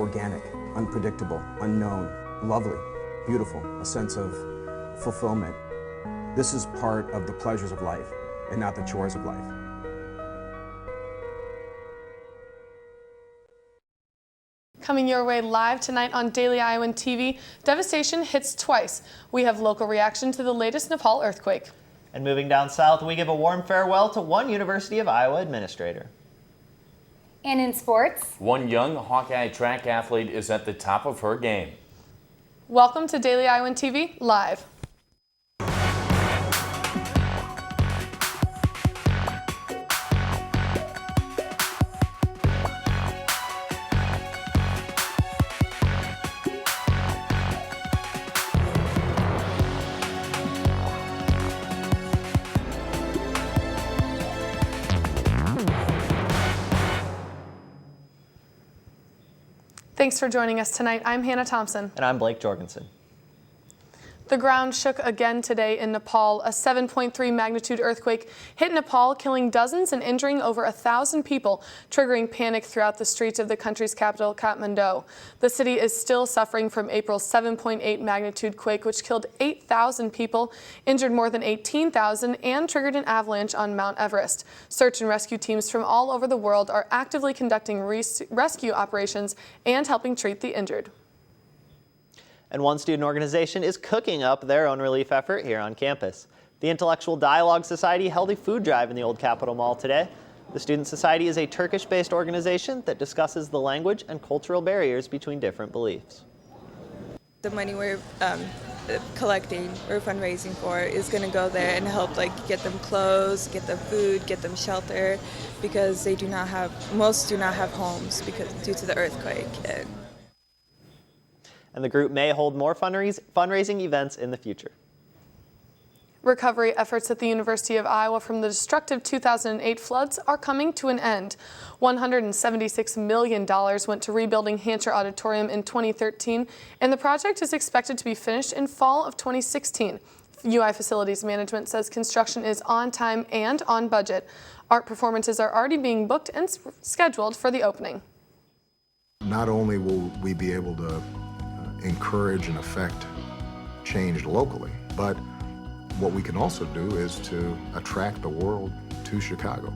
organic, unpredictable, unknown, lovely, beautiful, a sense of fulfillment. This is part of the pleasures of life and not the chores of life. Coming your way live tonight on Daily Iowan TV, devastation hits twice. We have local reaction to the latest Nepal earthquake. And moving down south, we give a warm farewell to one University of Iowa administrator. And in sports, one young Hawkeye track athlete is at the top of her game. Welcome to Daily Iowan TV Live. Thanks for joining us tonight. I'm Hannah Thompson. And I'm Blake Jorgensen. The ground shook again today in Nepal. A 7.3 magnitude earthquake hit Nepal, killing dozens and injuring over 1,000 people, triggering panic throughout the streets of the country's capital, Kathmandu. The city is still suffering from April's 7.8 magnitude quake, which killed 8,000 people, injured more than 18,000, and triggered an avalanche on Mount Everest. Search and rescue teams from all over the world are actively conducting rescue operations and helping treat the injured. And one student organization is cooking up their own relief effort here on campus. The Intellectual Dialogue Society held a food drive in the Old Capitol Mall today. The Student Society is a Turkish-based organization that discusses the language and cultural barriers between different beliefs. The money we're collecting or fundraising for is going to go there and help get them clothes, get them food, get them shelter, because most do not have homes due to the earthquake. And the group may hold more fundraising events in the future. Recovery efforts at the University of Iowa from the destructive 2008 floods are coming to an end. $176 million went to rebuilding Hancher Auditorium in 2013, and the project is expected to be finished in fall of 2016. UI Facilities Management says construction is on time and on budget. Art performances are already being booked and scheduled for the opening. Not only will we be able to encourage and affect change locally, but what we can also do is to attract the world to Chicago. In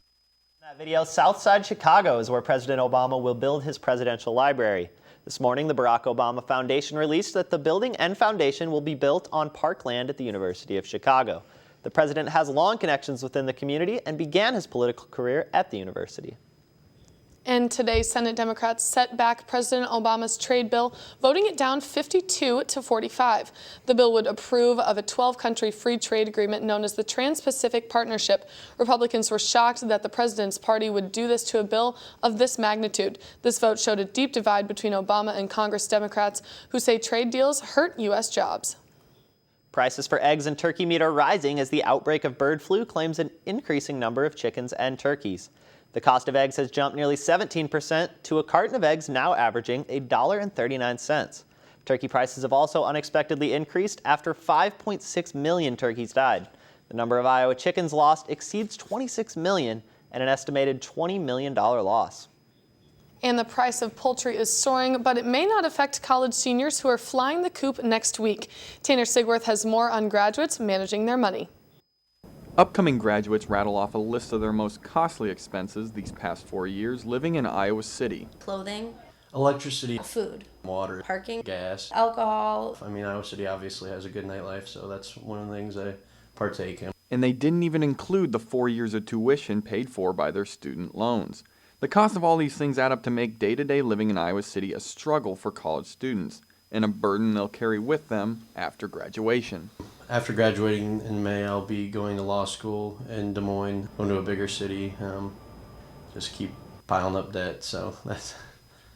that video, Southside Chicago is where President Obama will build his presidential library. This morning, the Barack Obama Foundation released that the building and foundation will be built on parkland at the University of Chicago. The president has long connections within the community and began his political career at the university. And today, Senate Democrats set back President Obama's trade bill, voting it down 52 to 45. The bill would approve of a 12-country free trade agreement known as the Trans-Pacific Partnership. Republicans were shocked that the president's party would do this to a bill of this magnitude. This vote showed a deep divide between Obama and Congress Democrats, who say trade deals hurt U.S. jobs. Prices for eggs and turkey meat are rising as the outbreak of bird flu claims an increasing number of chickens and turkeys. The cost of eggs has jumped nearly 17% to a carton of eggs now averaging $1.39. Turkey prices have also unexpectedly increased after 5.6 million turkeys died. The number of Iowa chickens lost exceeds 26 million and an estimated $20 million loss. And the price of poultry is soaring, but it may not affect college seniors who are flying the coop next week. Tanner Sigworth has more on graduates managing their money. Upcoming graduates rattle off a list of their most costly expenses these past 4 years living in Iowa City. Clothing, electricity, food, water, parking, gas, alcohol. I mean, Iowa City obviously has a good nightlife, so that's one of the things I partake in. And they didn't even include the 4 years of tuition paid for by their student loans. The cost of all these things add up to make day-to-day living in Iowa City a struggle for college students, and a burden they'll carry with them after graduation. After graduating in May, I'll be going to law school in Des Moines, going to a bigger city, just keep piling up debt, so that's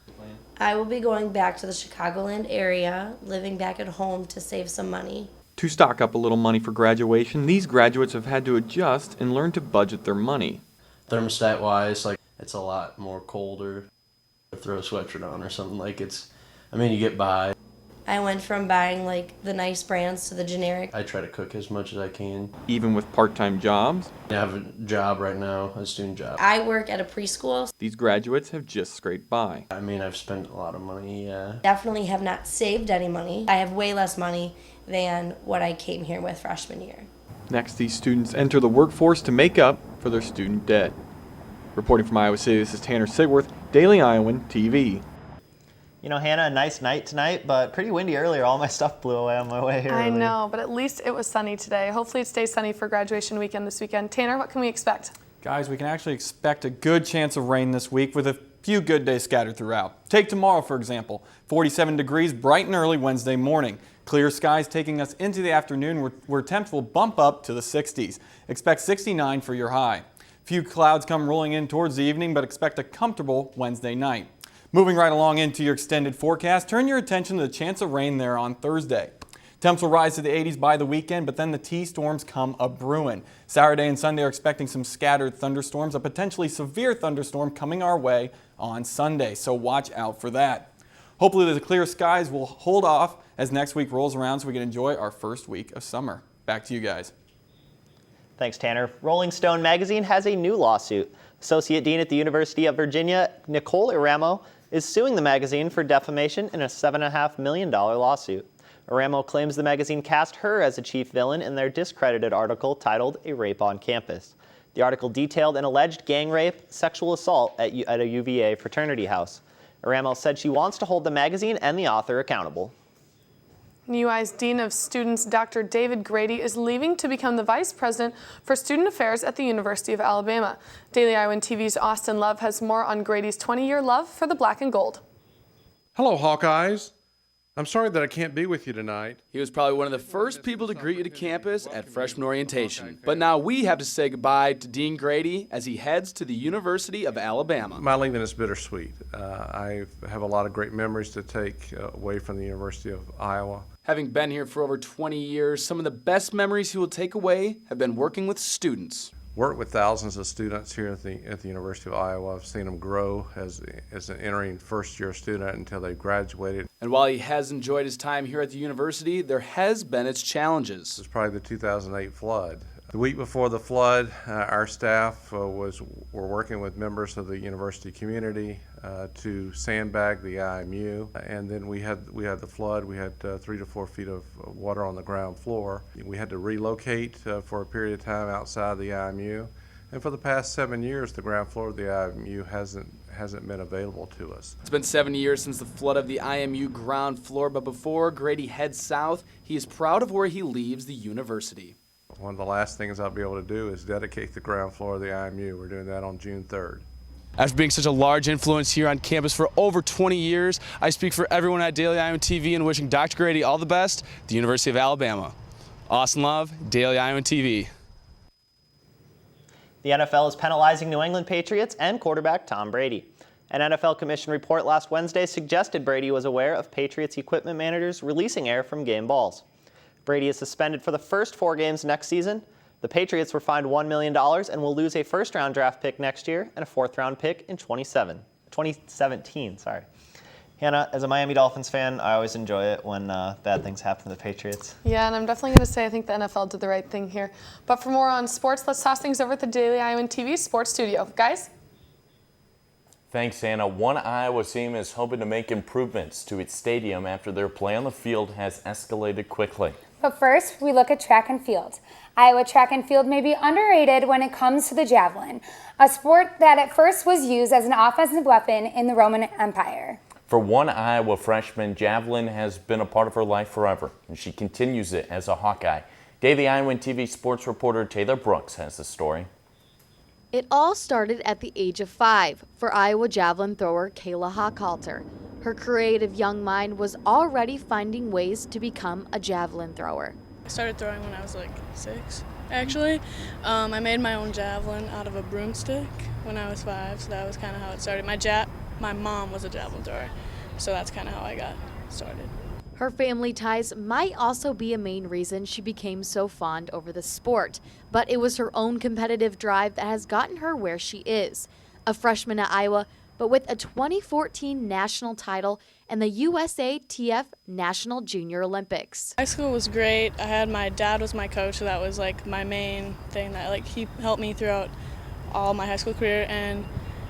the plan. I will be going back to the Chicagoland area, living back at home to save some money. To stock up a little money for graduation, these graduates have had to adjust and learn to budget their money. Thermostat-wise, it's a lot more colder. Throw a sweatshirt on or something, you get by. I went from buying like the nice brands to the generic. I try to cook as much as I can. Even with part-time jobs, I have a job right now, a student job. I work at a preschool. these graduates have just scraped by. I mean, I've spent a lot of money, yeah. Definitely have not saved any money. I have way less money than what I came here with freshman year. Next, these students enter the workforce to make up for their student debt. Reporting from Iowa City, this is Tanner Sigworth, Daily Iowan TV. You know, Hannah, a nice night tonight, but pretty windy earlier. All my stuff blew away on my way here. I earlier. know, but at least it was sunny today. Hopefully it stays sunny for graduation weekend this weekend. Tanner, what can we expect? Guys, we can actually expect a good chance of rain this week with a few good days scattered throughout. Take tomorrow, for example. 47 degrees, bright and early Wednesday morning. Clear skies taking us into the afternoon where temps will bump up to the 60s. Expect 69 for your high. Few clouds come rolling in towards the evening, but expect a comfortable Wednesday night. Moving right along into your extended forecast, turn your attention to the chance of rain there on Thursday. Temps will rise to the 80s by the weekend, but then the T-storms come a-brewin'. Saturday and Sunday are expecting some scattered thunderstorms, a potentially severe thunderstorm coming our way on Sunday, so watch out for that. Hopefully the clear skies will hold off as next week rolls around so we can enjoy our first week of summer. Back to you guys. Thanks, Tanner. Rolling Stone magazine has a new lawsuit. Associate Dean at the University of Virginia, Nicole Iramo, is suing the magazine for defamation in a $7.5 million lawsuit. Iramo claims the magazine cast her as a chief villain in their discredited article titled A Rape on Campus. The article detailed an alleged gang rape, sexual assault at a UVA fraternity house. Iramo said she wants to hold the magazine and the author accountable. UI's Dean of Students, Dr. David Grady, is leaving to become the Vice President for Student Affairs at the University of Alabama. Daily Iowan TV's Austin Love has more on Grady's 20-year love for the black and gold. Hello, Hawkeyes. I'm sorry that I can't be with you tonight. He was probably one of the first people to greet you to campus at freshman orientation. But now we have to say goodbye to Dean Grady as he heads to the University of Alabama. My leaving is bittersweet. I have a lot of great memories to take away from the University of Iowa. Having been here for over 20 years, some of the best memories he will take away have been working with students. Worked with thousands of students here at the University of Iowa. I've seen them grow as an entering first-year student until they graduated. And while he has enjoyed his time here at the university, there has been its challenges. This is probably the 2008 flood. The week before the flood, our staff were working with members of the university community to sandbag the IMU, and then we had the flood. We had 3 to 4 feet of water on the ground floor. We had to relocate for a period of time outside the IMU, and for the past 7 years, the ground floor of the IMU hasn't been available to us. It's been 7 years since the flood of the IMU ground floor, but before Grady heads south, he is proud of where he leaves the university. One of the last things I'll be able to do is dedicate the ground floor of the IMU. We're doing that on June 3rd. After being such a large influence here on campus for over 20 years, I speak for everyone at Daily Iowan TV in wishing Dr. Grady all the best at the University of Alabama. Austin Love, Daily Iowan TV. The NFL is penalizing New England Patriots and quarterback Tom Brady. An NFL Commission report last Wednesday suggested Brady was aware of Patriots equipment managers releasing air from game balls. Brady is suspended for the first 4 games next season. The Patriots were fined $1 million and will lose a first-round draft pick next year and a 4th-round pick in 2017. Hannah, as a Miami Dolphins fan, I always enjoy it when bad things happen to the Patriots. Yeah, and I'm definitely going to say I think the NFL did the right thing here. But for more on sports, let's toss things over at the Daily Iowan TV Sports Studio. Guys? Thanks, Anna. One Iowa team is hoping to make improvements to its stadium after their play on the field has escalated quickly. But first, we look at track and field. Iowa track and field may be underrated when it comes to the javelin, a sport that at first was used as an offensive weapon in the Roman Empire. For one Iowa freshman, javelin has been a part of her life forever, and she continues it as a Hawkeye. Daily Iowan TV sports reporter Taylor Brooks has the story. It all started at the age of 5 for Iowa javelin thrower Kayla Hochhalter. Her creative young mind was already finding ways to become a javelin thrower. I started throwing when I was like 6, actually. I made my own javelin out of a broomstick when I was 5, so that was kind of how it started. My mom was a javelin thrower, so that's kind of how I got started. Her family ties might also be a main reason she became so fond over the sport, but it was her own competitive drive that has gotten her where she is. A freshman at Iowa, but with a 2014 national title and the USATF National Junior Olympics. High school was great. My dad was my coach, so that was like my main thing that he helped me throughout all my high school career. And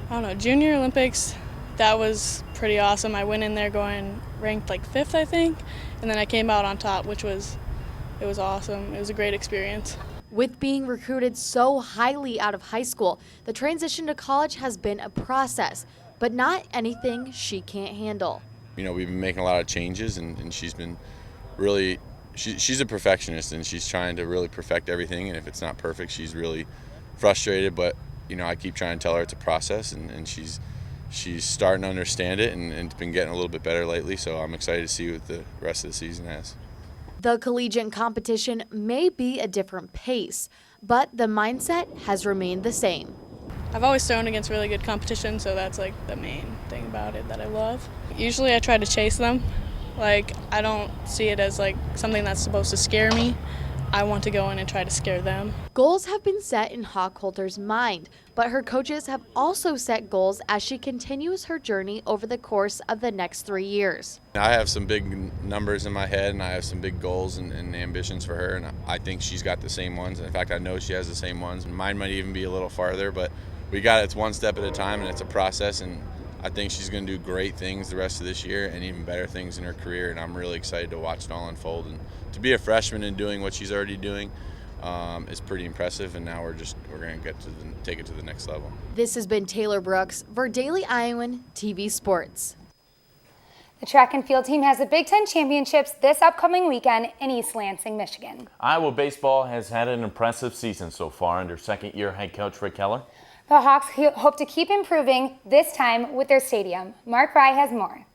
I don't know, Junior Olympics, that was pretty awesome. I went in there ranked like 5th, I think, and then I came out on top, it was awesome. It was a great experience. With being recruited so highly out of high school, the transition to college has been a process, but not anything she can't handle. You know, we've been making a lot of changes, and she's been really, she's a perfectionist, and she's trying to really perfect everything, and if it's not perfect, she's really frustrated, but, you know, I keep trying to tell her it's a process, and she's starting to understand it, and it's been getting a little bit better lately, so I'm excited to see what the rest of the season has. The collegiate competition may be a different pace, but the mindset has remained the same. I've always thrown against really good competition, so that's like the main thing about it that I love. Usually I try to chase them. I don't see it as something that's supposed to scare me. I want to go in and try to scare them. Goals have been set in Hawk-Coulter's mind, but her coaches have also set goals as she continues her journey over the course of the next 3 years. I have some big numbers in my head, and I have some big goals and ambitions for her, and I think she's got the same ones. In fact, I know she has the same ones. Mine might even be a little farther, but it's one step at a time, and it's a process, and I think she's going to do great things the rest of this year and even better things in her career, and I'm really excited to watch it all unfold. And to be a freshman and doing what she's already doing is pretty impressive, and now we're going to take it to the next level. This has been Taylor Brooks for Daily Iowan TV Sports. The track and field team has the Big Ten Championships this upcoming weekend in East Lansing, Michigan. Iowa baseball has had an impressive season so far under second-year head coach Rick Keller. The Hawks hope to keep improving, this time with their stadium. Mark Fry has more.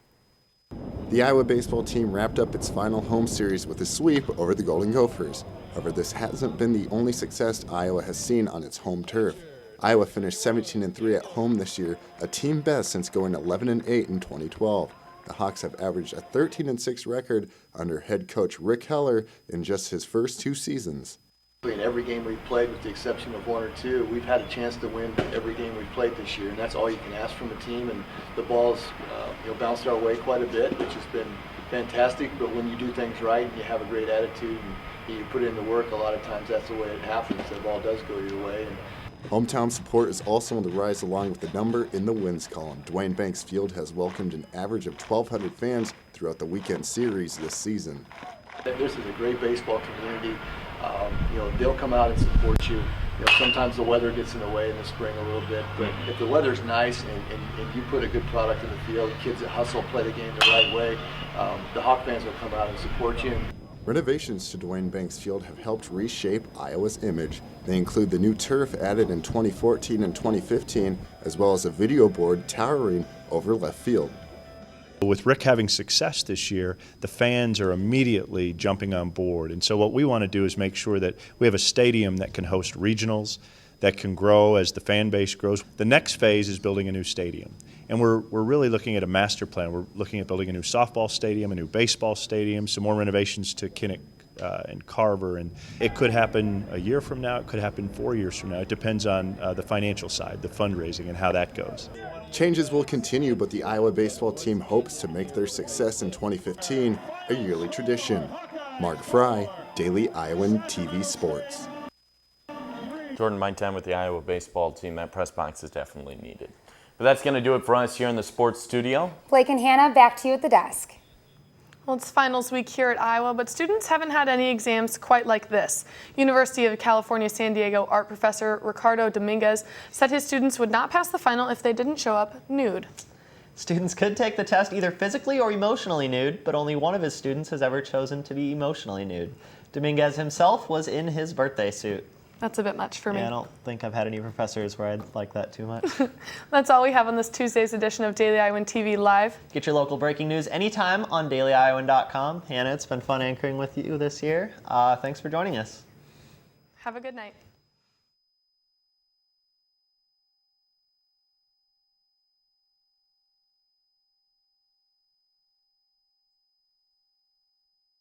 The Iowa baseball team wrapped up its final home series with a sweep over the Golden Gophers. However, this hasn't been the only success Iowa has seen on its home turf. Iowa finished 17-3 at home this year, a team best since going 11-8 in 2012. The Hawks have averaged a 13-6 record under head coach Rick Keller in just his first 2 seasons. In every game we've played, with the exception of 1 or 2, we've had a chance to win every game we've played this year, and that's all you can ask from a team. And the ball's bounced our way quite a bit, which has been fantastic. But when you do things right and you have a great attitude and you put in the work, a lot of times that's the way it happens. The ball does go your way. Hometown support is also on the rise along with the number in the wins column. Dwayne Banks Field has welcomed an average of 1,200 fans throughout the weekend series this season. This is a great baseball community. They'll come out and support you. Sometimes the weather gets in the way in the spring a little bit, but if the weather's nice and you put a good product in the field, kids that hustle, play the game the right way, the Hawk fans will come out and support you. Renovations to Dwayne Banks Field have helped reshape Iowa's image. They include the new turf added in 2014 and 2015, as well as a video board towering over left field. With Rick having success this year, the fans are immediately jumping on board. And so what we want to do is make sure that we have a stadium that can host regionals, that can grow as the fan base grows. The next phase is building a new stadium. And we're really looking at a master plan. We're looking at building a new softball stadium, a new baseball stadium, some more renovations to Kinnick and Carver. And it could happen a year from now, it could happen 4 years from now. It depends on the financial side, the fundraising, and how that goes. Changes will continue, but the Iowa baseball team hopes to make their success in 2015 a yearly tradition. Mark Fry, Daily Iowan TV Sports. Jordan, my time with the Iowa baseball team, that press box is definitely needed. But that's going to do it for us here in the sports studio. Blake and Hannah, back to you at the desk. Well, it's finals week here at Iowa, but students haven't had any exams quite like this. University of California, San Diego art professor Ricardo Dominguez said his students would not pass the final if they didn't show up nude. Students could take the test either physically or emotionally nude, but only one of his students has ever chosen to be emotionally nude. Dominguez himself was in his birthday suit. That's a bit much for me. Yeah, I don't think I've had any professors where I'd like that too much. That's all we have on this Tuesday's edition of Daily Iowan TV Live. Get your local breaking news anytime on dailyiowan.com. Hannah, it's been fun anchoring with you this year. Thanks for joining us. Have a good night.